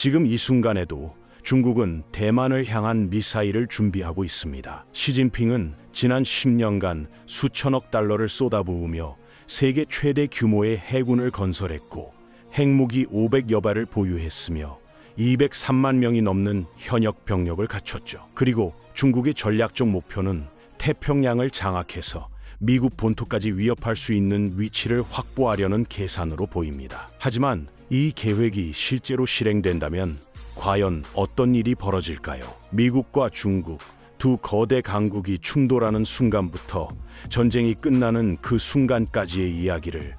지금 이 순간에도 중국은 대만을 향한 미사일을 준비하고 있습니다. 시진핑은 지난 10년간 수천억 달러를 쏟아부으며 세계 최대 규모의 해군을 건설했고 핵무기 500여 발을 보유했으며 203만 명이 넘는 현역 병력을 갖췄죠. 그리고 중국의 전략적 목표는 태평양을 장악해서 미국 본토까지 위협할 수 있는 위치를 확보하려는 계산으로 보입니다. 하지만 이 계획이 실제로 실행된다면 과연 어떤 일이 벌어질까요? 미국과 중국 두 거대 강국이 충돌하는 순간부터 전쟁이 끝나는 그 순간까지의 이야기를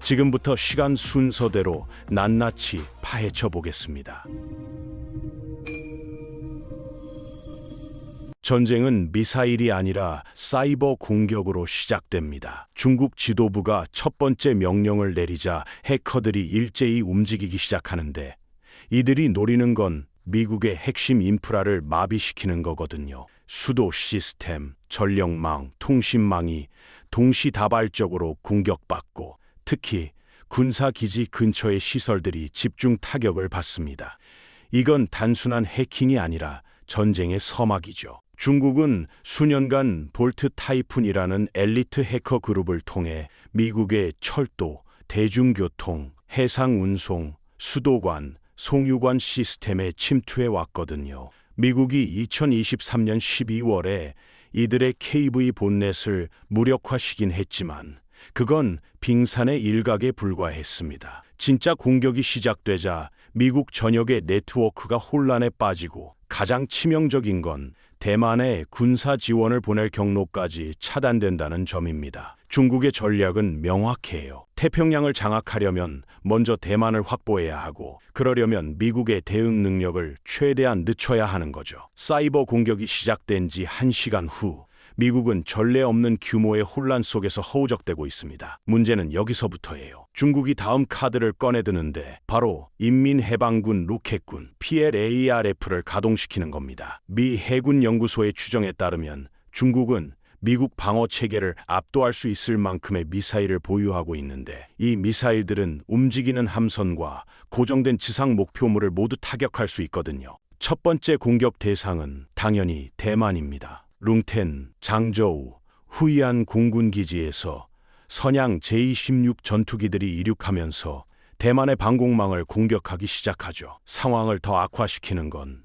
지금부터 시간 순서대로 낱낱이 파헤쳐 보겠습니다. 전쟁은 미사일이 아니라 사이버 공격으로 시작됩니다. 중국 지도부가 첫 번째 명령을 내리자 해커들이 일제히 움직이기 시작하는데 이들이 노리는 건 미국의 핵심 인프라를 마비시키는 거거든요. 수도 시스템, 전력망, 통신망이 동시다발적으로 공격받고 특히 군사기지 근처의 시설들이 집중 타격을 받습니다. 이건 단순한 해킹이 아니라 전쟁의 서막이죠. 중국은 수년간 볼트 타이푼이라는 엘리트 해커 그룹을 통해 미국의 철도, 대중교통, 해상운송, 수도관, 송유관 시스템에 침투해 왔거든요. 미국이 2023년 12월에 이들의 KV 본넷을 무력화시킨 했지만 그건 빙산의 일각에 불과했습니다. 진짜 공격이 시작되자 미국 전역의 네트워크가 혼란에 빠지고 가장 치명적인 건 대만에 군사 지원을 보낼 경로까지 차단된다는 점입니다. 중국의 전략은 명확해요. 태평양을 장악하려면 먼저 대만을 확보해야 하고 그러려면 미국의 대응 능력을 최대한 늦춰야 하는 거죠. 사이버 공격이 시작된 지 1시간 후 미국은 전례 없는 규모의 혼란 속에서 허우적대고 있습니다. 문제는 여기서부터예요. 중국이 다음 카드를 꺼내드는데 바로 인민해방군 로켓군 PLARF를 가동시키는 겁니다. 미 해군 연구소의 추정에 따르면 중국은 미국 방어 체계를 압도할 수 있을 만큼의 미사일을 보유하고 있는데 이 미사일들은 움직이는 함선과 고정된 지상 목표물을 모두 타격할 수 있거든요. 첫 번째 공격 대상은 당연히 대만입니다. 룽텐, 장저우, 후이안 공군기지에서 선양 제-16 전투기들이 이륙하면서 대만의 방공망을 공격하기 시작하죠. 상황을 더 악화시키는 건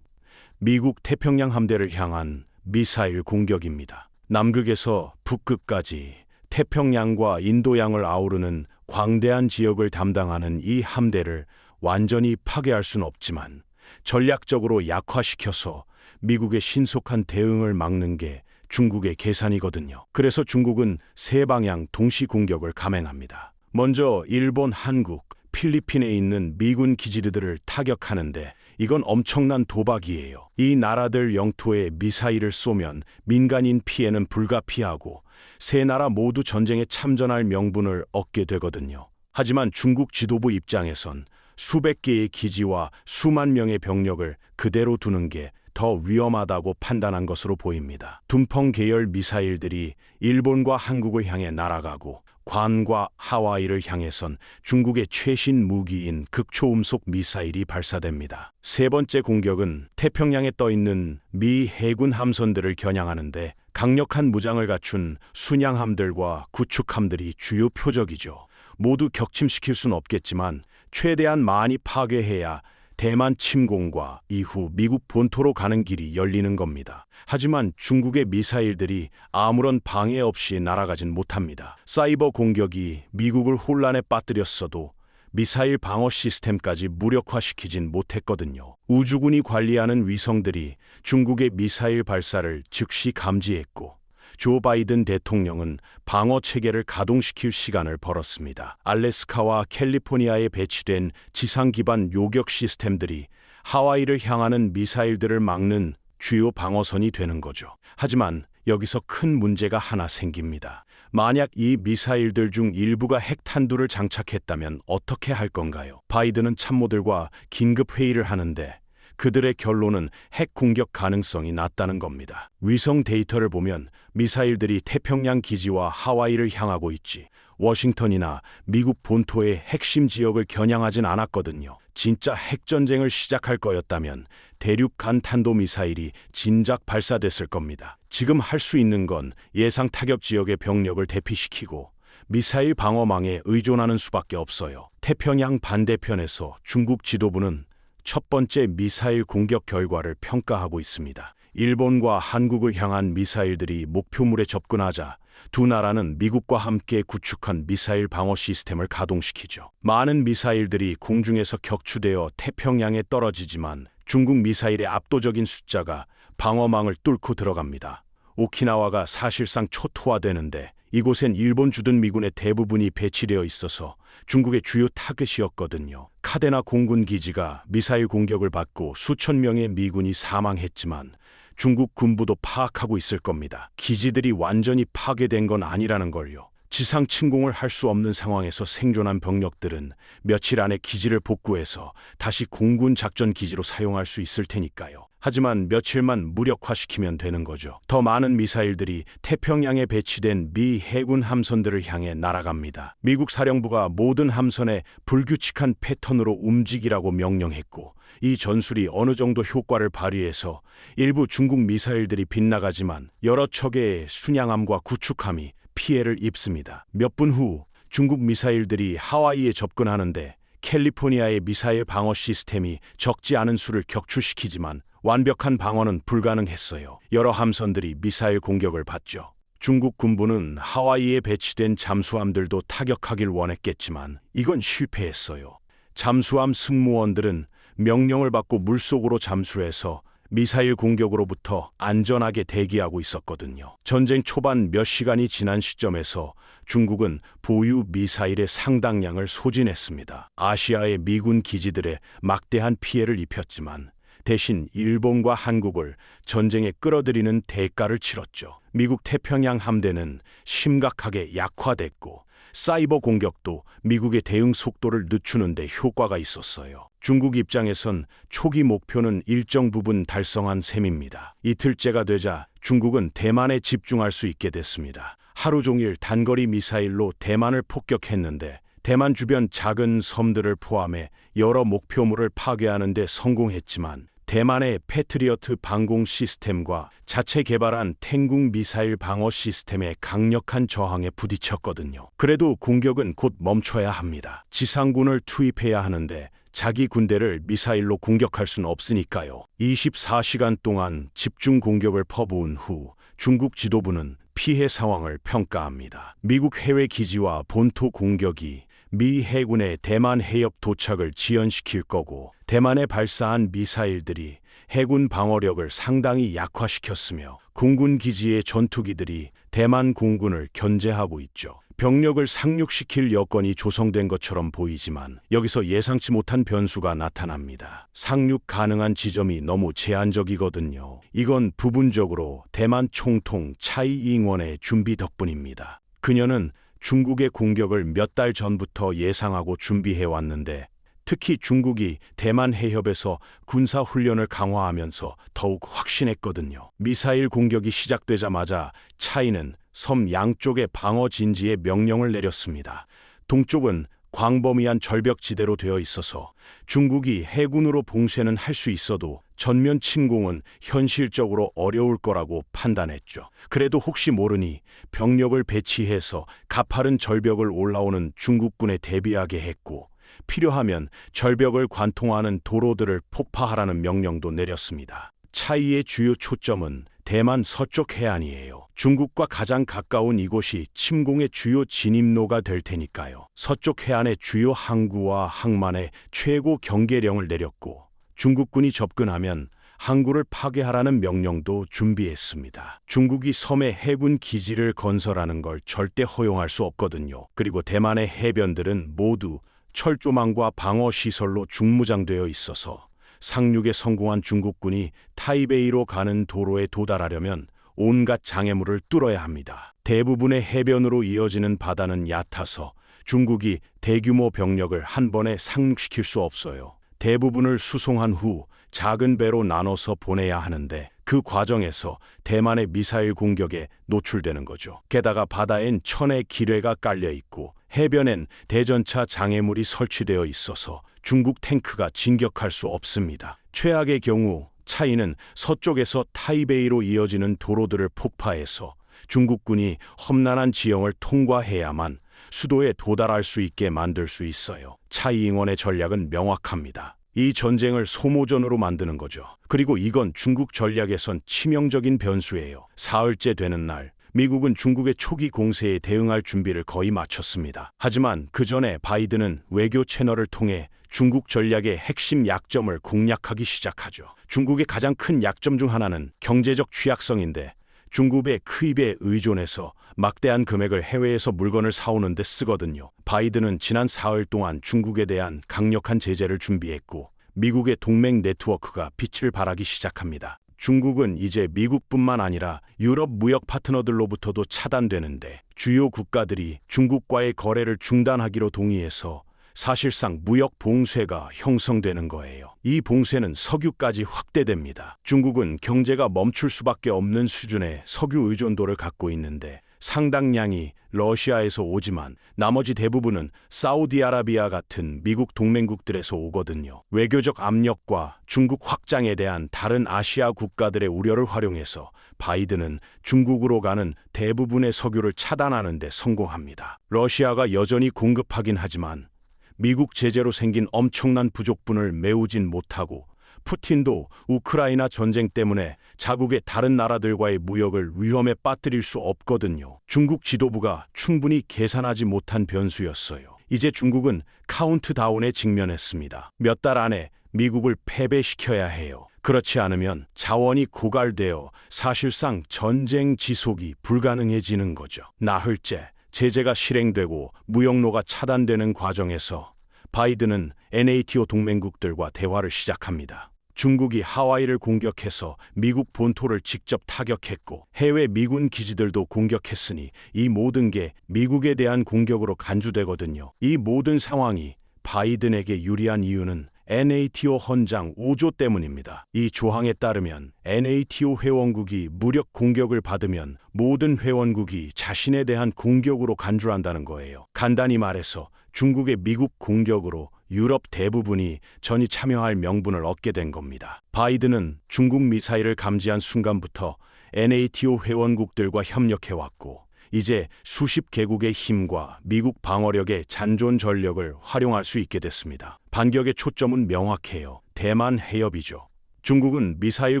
미국 태평양 함대를 향한 미사일 공격입니다. 남극에서 북극까지 태평양과 인도양을 아우르는 광대한 지역을 담당하는 이 함대를 완전히 파괴할 수는 없지만 전략적으로 약화시켜서 미국의 신속한 대응을 막는 게 중국의 계산이거든요. 그래서 중국은 세 방향 동시 공격을 감행합니다. 먼저 일본, 한국, 필리핀에 있는 미군 기지들을 타격하는데 이건 엄청난 도박이에요. 이 나라들 영토에 미사일을 쏘면 민간인 피해는 불가피하고 세 나라 모두 전쟁에 참전할 명분을 얻게 되거든요. 하지만 중국 지도부 입장에선 수백 개의 기지와 수만 명의 병력을 그대로 두는 게 더 위험하다고 판단한 것으로 보입니다. 둠펑 계열 미사일들이 일본과 한국을 향해 날아가고 관과 하와이를 향해선 중국의 최신 무기인 극초음속 미사일이 발사됩니다. 세 번째 공격은 태평양에 떠있는 미 해군 함선들을 겨냥하는데 강력한 무장을 갖춘 순양함들과 구축함들이 주요 표적이죠. 모두 격침시킬 수는 없겠지만 최대한 많이 파괴해야 대만 침공과 이후 미국 본토로 가는 길이 열리는 겁니다. 하지만 중국의 미사일들이 아무런 방해 없이 날아가진 못합니다. 사이버 공격이 미국을 혼란에 빠뜨렸어도 미사일 방어 시스템까지 무력화시키진 못했거든요. 우주군이 관리하는 위성들이 중국의 미사일 발사를 즉시 감지했고 조 바이든 대통령은 방어 체계를 가동시킬 시간을 벌었습니다. 알래스카와 캘리포니아에 배치된 지상 기반 요격 시스템들이 하와이를 향하는 미사일들을 막는 주요 방어선이 되는 거죠. 하지만 여기서 큰 문제가 하나 생깁니다. 만약 이 미사일들 중 일부가 핵탄두를 장착했다면 어떻게 할 건가요? 바이든은 참모들과 긴급 회의를 하는데 그들의 결론은 핵 공격 가능성이 낮다는 겁니다. 위성 데이터를 보면 미사일들이 태평양 기지와 하와이를 향하고 있지 워싱턴이나 미국 본토의 핵심 지역을 겨냥하진 않았거든요. 진짜 핵전쟁을 시작할 거였다면 대륙 간 탄도미사일이 진작 발사됐을 겁니다. 지금 할 수 있는 건 예상 타격 지역의 병력을 대피시키고 미사일 방어망에 의존하는 수밖에 없어요. 태평양 반대편에서 중국 지도부는 첫 번째 미사일 공격 결과를 평가하고 있습니다. 일본과 한국을 향한 미사일들이 목표물에 접근하자 두 나라는 미국과 함께 구축한 미사일 방어 시스템을 가동시키죠. 많은 미사일들이 공중에서 격추되어 태평양에 떨어지지만 중국 미사일의 압도적인 숫자가 방어망을 뚫고 들어갑니다. 오키나와가 사실상 초토화되는데 이곳엔 일본 주둔 미군의 대부분이 배치되어 있어서 중국의 주요 타겟이었거든요. 카데나 공군 기지가 미사일 공격을 받고 수천 명의 미군이 사망했지만 중국 군부도 파악하고 있을 겁니다. 기지들이 완전히 파괴된 건 아니라는 걸요. 지상 침공을 할 수 없는 상황에서 생존한 병력들은 며칠 안에 기지를 복구해서 다시 공군 작전 기지로 사용할 수 있을 테니까요. 하지만 며칠만 무력화시키면 되는 거죠. 더 많은 미사일들이 태평양에 배치된 미 해군 함선들을 향해 날아갑니다. 미국 사령부가 모든 함선에 불규칙한 패턴으로 움직이라고 명령했고 이 전술이 어느 정도 효과를 발휘해서 일부 중국 미사일들이 빗나가지만 여러 척의 순양함과 구축함이 피해를 입습니다. 몇 분 후 중국 미사일들이 하와이에 접근하는데 캘리포니아의 미사일 방어 시스템이 적지 않은 수를 격추시키지만 완벽한 방어는 불가능했어요. 여러 함선들이 미사일 공격을 받죠. 중국 군부는 하와이에 배치된 잠수함들도 타격하길 원했겠지만 이건 실패했어요. 잠수함 승무원들은 명령을 받고 물속으로 잠수해서 미사일 공격으로부터 안전하게 대기하고 있었거든요. 전쟁 초반 몇 시간이 지난 시점에서 중국은 보유 미사일의 상당량을 소진했습니다. 아시아의 미군 기지들에 막대한 피해를 입혔지만 대신 일본과 한국을 전쟁에 끌어들이는 대가를 치렀죠. 미국 태평양 함대는 심각하게 약화됐고 사이버 공격도 미국의 대응 속도를 늦추는 데 효과가 있었어요. 중국 입장에선 초기 목표는 일정 부분 달성한 셈입니다. 이틀째가 되자 중국은 대만에 집중할 수 있게 됐습니다. 하루 종일 단거리 미사일로 대만을 폭격했는데 대만 주변 작은 섬들을 포함해 여러 목표물을 파괴하는 데 성공했지만 대만의 패트리어트 방공 시스템과 자체 개발한 탱궁 미사일 방어 시스템의 강력한 저항에 부딪혔거든요. 그래도 공격은 곧 멈춰야 합니다. 지상군을 투입해야 하는데 자기 군대를 미사일로 공격할 수는 없으니까요. 24시간 동안 집중 공격을 퍼부은 후 중국 지도부는 피해 상황을 평가합니다. 미국 해외 기지와 본토 공격이 미 해군의 대만 해협 도착을 지연시킬 거고 대만에 발사한 미사일들이 해군 방어력을 상당히 약화시켰으며 공군 기지의 전투기들이 대만 공군을 견제하고 있죠. 병력을 상륙시킬 여건이 조성된 것처럼 보이지만 여기서 예상치 못한 변수가 나타납니다. 상륙 가능한 지점이 너무 제한적이거든요. 이건 부분적으로 대만 총통 차이 잉원의 준비 덕분입니다. 그녀는 중국의 공격을 몇 달 전부터 예상하고 준비해왔는데 특히 중국이 대만 해협에서 군사훈련을 강화하면서 더욱 확신했거든요. 미사일 공격이 시작되자마자 차이는 섬 양쪽의 방어 진지에 명령을 내렸습니다. 동쪽은 광범위한 절벽지대로 되어 있어서 중국이 해군으로 봉쇄는 할 수 있어도 전면 침공은 현실적으로 어려울 거라고 판단했죠. 그래도 혹시 모르니 병력을 배치해서 가파른 절벽을 올라오는 중국군에 대비하게 했고 필요하면 절벽을 관통하는 도로들을 폭파하라는 명령도 내렸습니다. 차이의 주요 초점은 대만 서쪽 해안이에요. 중국과 가장 가까운 이곳이 침공의 주요 진입로가 될 테니까요. 서쪽 해안의 주요 항구와 항만에 최고 경계령을 내렸고 중국군이 접근하면 항구를 파괴하라는 명령도 준비했습니다. 중국이 섬에 해군 기지를 건설하는 걸 절대 허용할 수 없거든요. 그리고 대만의 해변들은 모두 철조망과 방어시설로 중무장되어 있어서 상륙에 성공한 중국군이 타이베이로 가는 도로에 도달하려면 온갖 장애물을 뚫어야 합니다. 대부분의 해변으로 이어지는 바다는 얕아서 중국이 대규모 병력을 한 번에 상륙시킬 수 없어요. 대부분을 수송한 후 작은 배로 나눠서 보내야 하는데 그 과정에서 대만의 미사일 공격에 노출되는 거죠. 게다가 바다엔 천의 기뢰가 깔려 있고 해변엔 대전차 장애물이 설치되어 있어서 중국 탱크가 진격할 수 없습니다. 최악의 경우 차이는 서쪽에서 타이베이로 이어지는 도로들을 폭파해서 중국군이 험난한 지형을 통과해야만 수도에 도달할 수 있게 만들 수 있어요. 차이잉원의 전략은 명확합니다. 이 전쟁을 소모전으로 만드는 거죠. 그리고 이건 중국 전략에선 치명적인 변수예요. 사흘째 되는 날, 미국은 중국의 초기 공세에 대응할 준비를 거의 마쳤습니다. 하지만 그 전에 바이든은 외교 채널을 통해 중국 전략의 핵심 약점을 공략하기 시작하죠. 중국의 가장 큰 약점 중 하나는 경제적 취약성인데 중국의 크입에 의존해서 막대한 금액을 해외에서 물건을 사오는 데 쓰거든요. 바이든은 지난 사흘 동안 중국에 대한 강력한 제재를 준비했고 미국의 동맹 네트워크가 빛을 발하기 시작합니다. 중국은 이제 미국뿐만 아니라 유럽 무역 파트너들로부터도 차단되는데 주요 국가들이 중국과의 거래를 중단하기로 동의해서 사실상 무역 봉쇄가 형성되는 거예요. 이 봉쇄는 석유까지 확대됩니다. 중국은 경제가 멈출 수밖에 없는 수준의 석유 의존도를 갖고 있는데 상당량이 러시아에서 오지만 나머지 대부분은 사우디아라비아 같은 미국 동맹국들에서 오거든요. 외교적 압력과 중국 확장에 대한 다른 아시아 국가들의 우려를 활용해서 바이든은 중국으로 가는 대부분의 석유를 차단하는 데 성공합니다. 러시아가 여전히 공급하긴 하지만 미국 제재로 생긴 엄청난 부족분을 메우진 못하고 푸틴도 우크라이나 전쟁 때문에 자국의 다른 나라들과의 무역을 위험에 빠뜨릴 수 없거든요. 중국 지도부가 충분히 계산하지 못한 변수였어요. 이제 중국은 카운트다운에 직면했습니다. 몇 달 안에 미국을 패배시켜야 해요. 그렇지 않으면 자원이 고갈되어 사실상 전쟁 지속이 불가능해지는 거죠. 나흘째 제재가 실행되고 무역로가 차단되는 과정에서 바이든은 NATO 동맹국들과 대화를 시작합니다. 중국이 하와이를 공격해서 미국 본토를 직접 타격했고 해외 미군 기지들도 공격했으니 이 모든 게 미국에 대한 공격으로 간주되거든요. 이 모든 상황이 바이든에게 유리한 이유는 NATO 헌장 5조 때문입니다. 이 조항에 따르면 NATO 회원국이 무력 공격을 받으면 모든 회원국이 자신에 대한 공격으로 간주한다는 거예요. 간단히 말해서 중국의 미국 공격으로 유럽 대부분이 전이 참여할 명분을 얻게 된 겁니다. 바이든은 중국 미사일을 감지한 순간부터 NATO 회원국들과 협력해왔고 이제 수십 개국의 힘과 미국 방어력의 잔존 전력을 활용할 수 있게 됐습니다. 반격의 초점은 명확해요. 대만 해협이죠. 중국은 미사일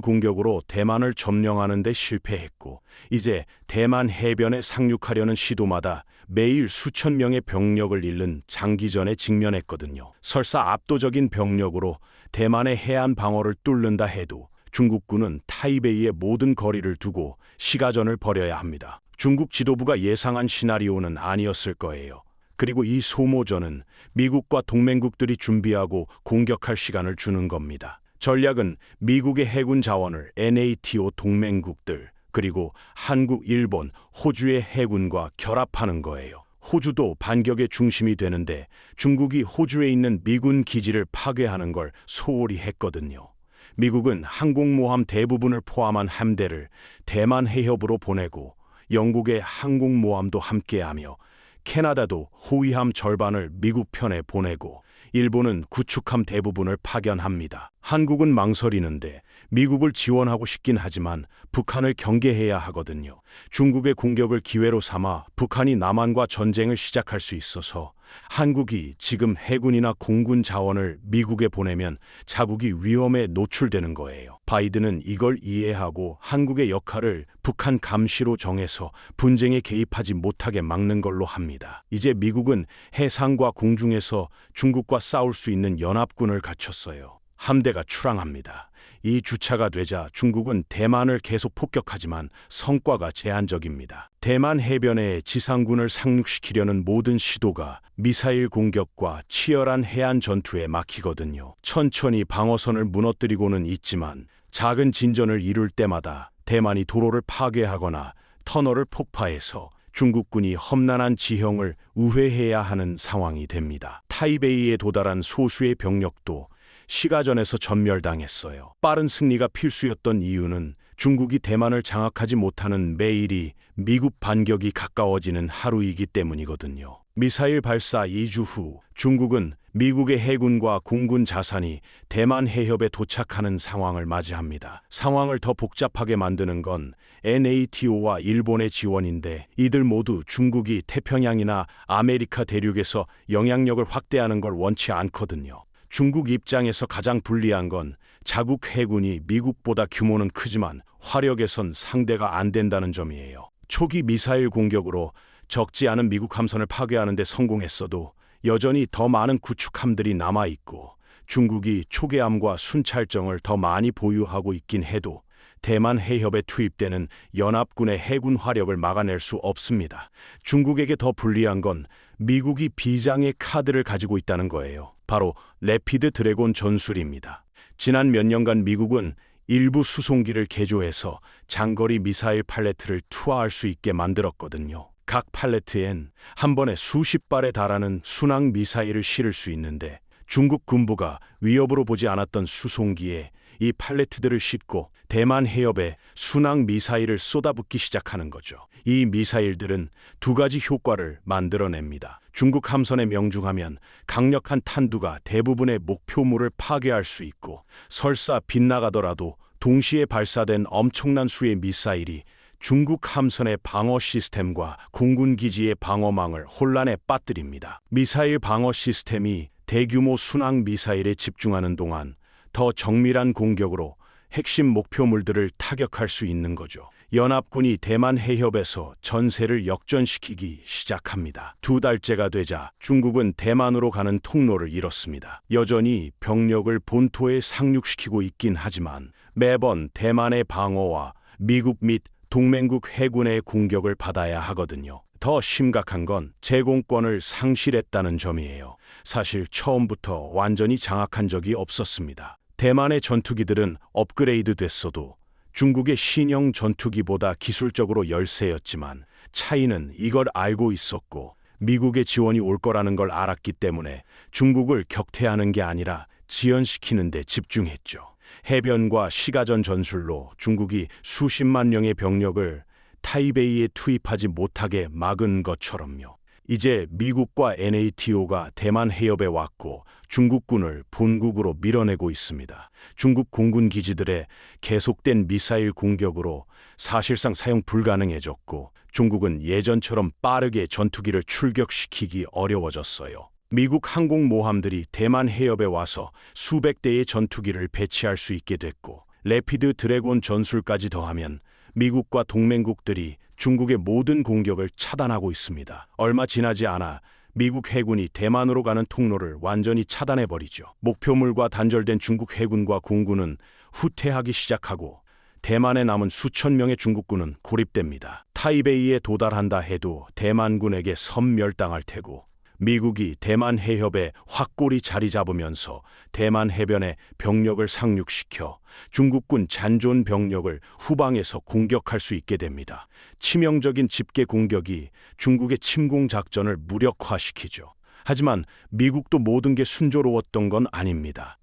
공격으로 대만을 점령하는 데 실패했고 이제 대만 해변에 상륙하려는 시도마다 매일 수천 명의 병력을 잃는 장기전에 직면했거든요. 설사 압도적인 병력으로 대만의 해안 방어를 뚫는다 해도 중국군은 타이베이의 모든 거리를 두고 시가전을 벌여야 합니다. 중국 지도부가 예상한 시나리오는 아니었을 거예요. 그리고 이 소모전은 미국과 동맹국들이 준비하고 공격할 시간을 주는 겁니다. 전략은 미국의 해군 자원을 NATO 동맹국들 그리고 한국, 일본, 호주의 해군과 결합하는 거예요. 호주도 반격의 중심이 되는데 중국이 호주에 있는 미군 기지를 파괴하는 걸 소홀히 했거든요. 미국은 항공모함 대부분을 포함한 함대를 대만 해협으로 보내고 영국의 항공모함도 함께하며 캐나다도 호위함 절반을 미국 편에 보내고 일본은 구축함 대부분을 파견합니다. 한국은 망설이는데 미국을 지원하고 싶긴 하지만 북한을 경계해야 하거든요. 중국의 공격을 기회로 삼아 북한이 남한과 전쟁을 시작할 수 있어서 한국이 지금 해군이나 공군 자원을 미국에 보내면 자국이 위험에 노출되는 거예요. 바이든은 이걸 이해하고 한국의 역할을 북한 감시로 정해서 분쟁에 개입하지 못하게 막는 걸로 합니다. 이제 미국은 해상과 공중에서 중국과 싸울 수 있는 연합군을 갖췄어요. 함대가 출항합니다. 이 주차가 되자 중국은 대만을 계속 폭격하지만 성과가 제한적입니다. 대만 해변에 지상군을 상륙시키려는 모든 시도가 미사일 공격과 치열한 해안 전투에 막히거든요. 천천히 방어선을 무너뜨리고는 있지만 작은 진전을 이룰 때마다 대만이 도로를 파괴하거나 터널을 폭파해서 중국군이 험난한 지형을 우회해야 하는 상황이 됩니다. 타이베이에 도달한 소수의 병력도 시가전에서 전멸당했어요. 빠른 승리가 필수였던 이유는 중국이 대만을 장악하지 못하는 매일이 미국 반격이 가까워지는 하루이기 때문이거든요. 미사일 발사 2주 후 중국은 미국의 해군과 공군 자산이 대만 해협에 도착하는 상황을 맞이합니다. 상황을 더 복잡하게 만드는 건 NATO와 일본의 지원인데, 이들 모두 중국이 태평양이나 아메리카 대륙에서 영향력을 확대하는 걸 원치 않거든요. 중국 입장에서 가장 불리한 건 자국 해군이 미국보다 규모는 크지만 화력에선 상대가 안 된다는 점이에요. 초기 미사일 공격으로 적지 않은 미국 함선을 파괴하는 데 성공했어도 여전히 더 많은 구축함들이 남아있고, 중국이 초계함과 순찰정을 더 많이 보유하고 있긴 해도 대만 해협에 투입되는 연합군의 해군 화력을 막아낼 수 없습니다. 중국에게 더 불리한 건 미국이 비장의 카드를 가지고 있다는 거예요. 바로 래피드 드래곤 전술입니다. 지난 몇 년간 미국은 일부 수송기를 개조해서 장거리 미사일 팔레트를 투하할 수 있게 만들었거든요. 각 팔레트엔 한 번에 수십 발에 달하는 순항 미사일을 실을 수 있는데, 중국 군부가 위협으로 보지 않았던 수송기에 이 팔레트들을 싣고 대만 해협에 순항 미사일을 쏟아붓기 시작하는 거죠. 이 미사일들은 두 가지 효과를 만들어냅니다. 중국 함선에 명중하면 강력한 탄두가 대부분의 목표물을 파괴할 수 있고, 설사 빗나가더라도 동시에 발사된 엄청난 수의 미사일이 중국 함선의 방어 시스템과 공군 기지의 방어망을 혼란에 빠뜨립니다. 미사일 방어 시스템이 대규모 순항 미사일에 집중하는 동안 더 정밀한 공격으로 핵심 목표물들을 타격할 수 있는 거죠. 연합군이 대만 해협에서 전세를 역전시키기 시작합니다. 2달째가 되자 중국은 대만으로 가는 통로를 잃었습니다. 여전히 병력을 본토에 상륙시키고 있긴 하지만 매번 대만의 방어와 미국 및 동맹국 해군의 공격을 받아야 하거든요. 더 심각한 건 제공권을 상실했다는 점이에요. 사실 처음부터 완전히 장악한 적이 없었습니다. 대만의 전투기들은 업그레이드 됐어도 중국의 신형 전투기보다 기술적으로 열세였지만, 차이는 이걸 알고 있었고 미국의 지원이 올 거라는 걸 알았기 때문에 중국을 격퇴하는 게 아니라 지연시키는 데 집중했죠. 해변과 시가전 전술로 중국이 수십만 명의 병력을 타이베이에 투입하지 못하게 막은 것처럼요. 이제 미국과 NATO가 대만 해협에 왔고 중국군을 본국으로 밀어내고 있습니다. 중국 공군 기지들의 계속된 미사일 공격으로 사실상 사용 불가능해졌고, 중국은 예전처럼 빠르게 전투기를 출격시키기 어려워졌어요. 미국 항공모함들이 대만 해협에 와서 수백 대의 전투기를 배치할 수 있게 됐고, 래피드 드래곤 전술까지 더하면 미국과 동맹국들이 중국의 모든 공격을 차단하고 있습니다. 얼마 지나지 않아 미국 해군이 대만으로 가는 통로를 완전히 차단해버리죠. 목표물과 단절된 중국 해군과 공군은 후퇴하기 시작하고 대만에 남은 수천 명의 중국군은 고립됩니다. 타이베이에 도달한다 해도 대만군에게 섬멸당할 테고, 미국이 대만 해협에 확골히 자리 잡으면서 대만 해변에 병력을 상륙시켜 중국군 잔존 병력을 후방에서 공격할 수 있게 됩니다. 치명적인 집계 공격이 중국의 침공 작전을 무력화시키죠. 하지만 미국도 모든 게 순조로웠던 건 아닙니다.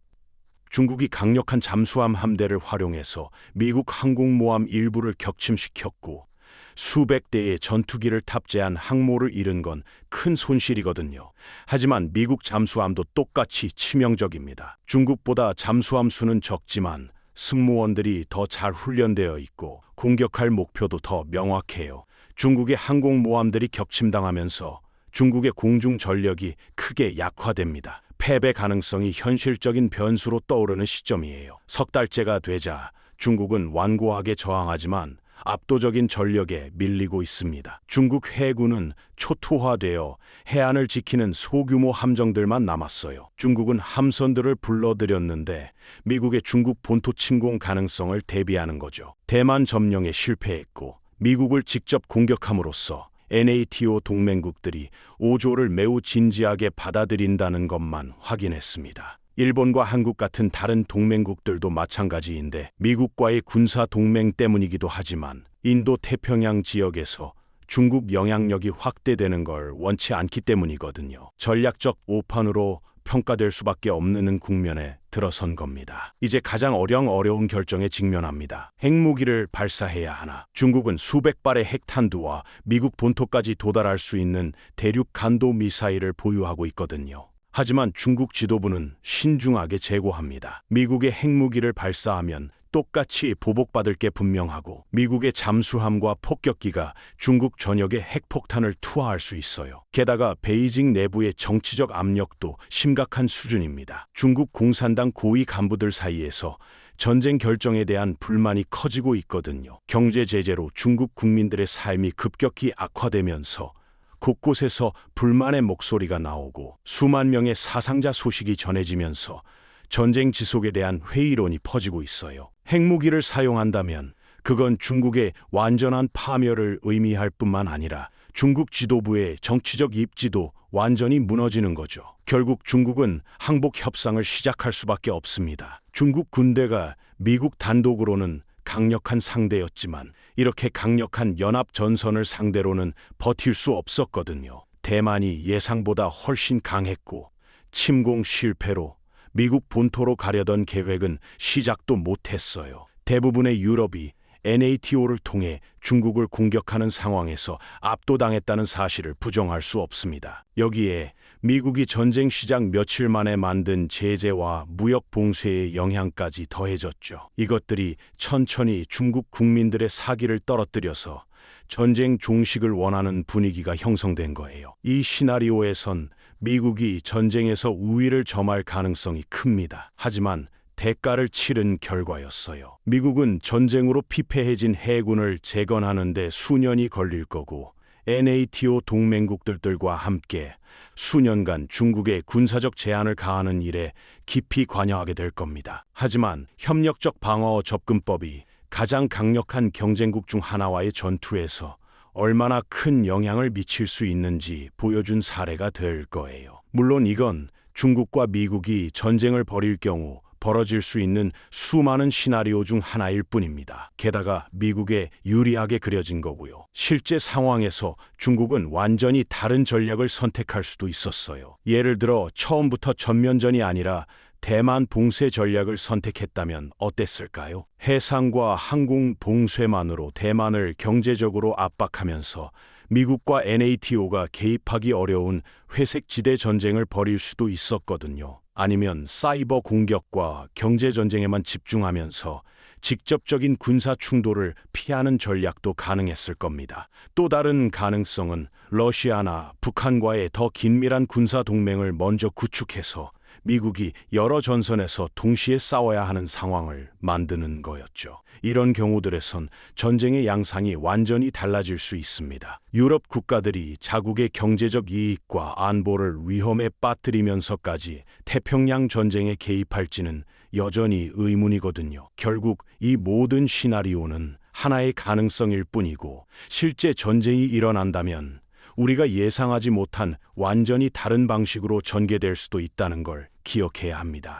중국이 강력한 잠수함 함대를 활용해서 미국 항공모함 일부를 격침시켰고, 수백 대의 전투기를 탑재한 항모를 잃은 건 큰 손실이거든요. 하지만 미국 잠수함도 똑같이 치명적입니다. 중국보다 잠수함 수는 적지만 승무원들이 더 잘 훈련되어 있고 공격할 목표도 더 명확해요. 중국의 항공모함들이 격침당하면서 중국의 공중 전력이 크게 약화됩니다. 패배 가능성이 현실적인 변수로 떠오르는 시점이에요. 석 달째가 되자 중국은 완고하게 저항하지만 압도적인 전력에 밀리고 있습니다. 중국 해군은 초토화되어 해안을 지키는 소규모 함정들만 남았어요. 중국은 함선들을 불러들였는데 미국의 중국 본토 침공 가능성을 대비하는 거죠. 대만 점령에 실패했고 미국을 직접 공격함으로써 NATO 동맹국들이 오조를 매우 진지하게 받아들인다는 것만 확인했습니다. 일본과 한국 같은 다른 동맹국들도 마찬가지인데, 미국과의 군사 동맹 때문이기도 하지만 인도 태평양 지역에서 중국 영향력이 확대되는 걸 원치 않기 때문이거든요. 전략적 오판으로 평가될 수밖에 없는 국면에 들어선 겁니다. 이제 가장 어려운 결정에 직면합니다. 핵무기를 발사해야 하나? 중국은 수백 발의 핵탄두와 미국 본토까지 도달할 수 있는 대륙 간도 미사일을 보유하고 있거든요. 하지만 중국 지도부는 신중하게 재고합니다. 미국의 핵무기를 발사하면 똑같이 보복받을 게 분명하고 미국의 잠수함과 폭격기가 중국 전역에 핵폭탄을 투하할 수 있어요. 게다가 베이징 내부의 정치적 압력도 심각한 수준입니다. 중국 공산당 고위 간부들 사이에서 전쟁 결정에 대한 불만이 커지고 있거든요. 경제 제재로 중국 국민들의 삶이 급격히 악화되면서 곳곳에서 불만의 목소리가 나오고 수만 명의 사상자 소식이 전해지면서 전쟁 지속에 대한 회의론이 퍼지고 있어요. 핵무기를 사용한다면 그건 중국의 완전한 파멸을 의미할 뿐만 아니라 중국 지도부의 정치적 입지도 완전히 무너지는 거죠. 결국 중국은 항복 협상을 시작할 수밖에 없습니다. 중국 군대가 미국 단독으로는 강력한 상대였지만 이렇게 강력한 연합 전선을 상대로는 버틸 수 없었거든요. 대만이 예상보다 훨씬 강했고 침공 실패로 미국 본토로 가려던 계획은 시작도 못했어요. 대부분의 유럽이 NATO를 통해 중국을 공격하는 상황에서 압도당했다는 사실을 부정할 수 없습니다. 여기에 미국이 전쟁 시작 며칠 만에 만든 제재와 무역 봉쇄의 영향까지 더해졌죠. 이것들이 천천히 중국 국민들의 사기를 떨어뜨려서 전쟁 종식을 원하는 분위기가 형성된 거예요. 이 시나리오에선 미국이 전쟁에서 우위를 점할 가능성이 큽니다. 하지만 대가를 치른 결과였어요. 미국은 전쟁으로 피폐해진 해군을 재건하는 데 수년이 걸릴 거고 NATO 동맹국들과 함께 수년간 중국의 군사적 제한을 가하는 일에 깊이 관여하게 될 겁니다. 하지만 협력적 방어 접근법이 가장 강력한 경쟁국 중 하나와의 전투에서 얼마나 큰 영향을 미칠 수 있는지 보여준 사례가 될 거예요. 물론 이건 중국과 미국이 전쟁을 벌일 경우 벌어질 수 있는 수많은 시나리오 중 하나일 뿐입니다. 게다가 미국에 유리하게 그려진 거고요. 실제 상황에서 중국은 완전히 다른 전략을 선택할 수도 있었어요. 예를 들어 처음부터 전면전이 아니라 대만 봉쇄 전략을 선택했다면 어땠을까요? 해상과 항공 봉쇄만으로 대만을 경제적으로 압박하면서 미국과 NATO가 개입하기 어려운 회색지대 전쟁을 벌일 수도 있었거든요. 아니면 사이버 공격과 경제 전쟁에만 집중하면서 직접적인 군사 충돌을 피하는 전략도 가능했을 겁니다. 또 다른 가능성은 러시아나 북한과의 더 긴밀한 군사 동맹을 먼저 구축해서 미국이 여러 전선에서 동시에 싸워야 하는 상황을 만드는 거였죠. 이런 경우들에선 전쟁의 양상이 완전히 달라질 수 있습니다. 유럽 국가들이 자국의 경제적 이익과 안보를 위험에 빠뜨리면서까지 태평양 전쟁에 개입할지는 여전히 의문이거든요. 결국 이 모든 시나리오는 하나의 가능성일 뿐이고 실제 전쟁이 일어난다면 우리가 예상하지 못한 완전히 다른 방식으로 전개될 수도 있다는 걸 기억해야 합니다.